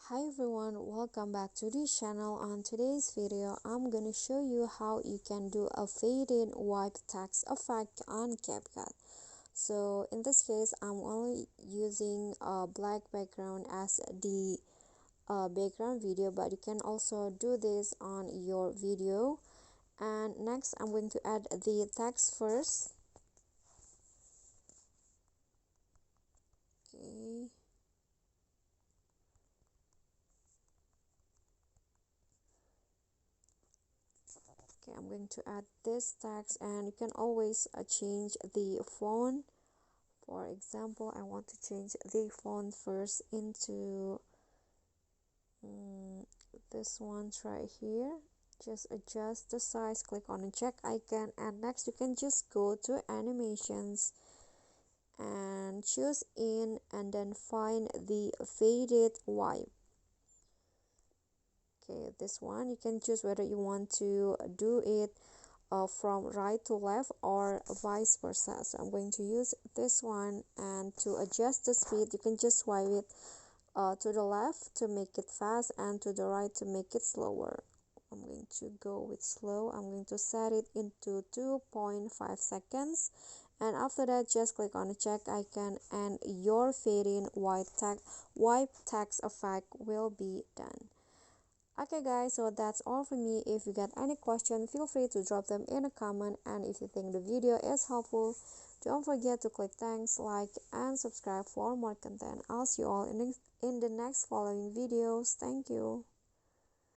Hi everyone, welcome back to this channel. On today's video, I'm gonna show you how you can do a fade-in wipe text effect on CapCut. So in this case, I'm only using a black background as the background video, but you can also do this on your video. And next, I'm going to add the text first. Okay. Okay, I'm going to add this text, and you can always change the font. For example, I want to change the font first into this one right here. Just adjust the size, click on the check icon, and next you can just go to animations and choose in, and then find the faded wipe. Okay, this one you can choose whether you want to do it from right to left or vice versa. So I'm going to use this one, and to adjust the speed you can just swipe it to the left to make it fast and to the right to make it slower. I'm going to go with slow. I'm going to set it into 2.5 seconds, and after that just click on the check icon and your fading wipe text effect will be done. Okay guys, so that's all for me. If you got any question, feel free to drop them in a comment, and if you think the video is helpful, don't forget to click thanks, like, and subscribe for more content. I'll see you all in the next following videos. Thank you.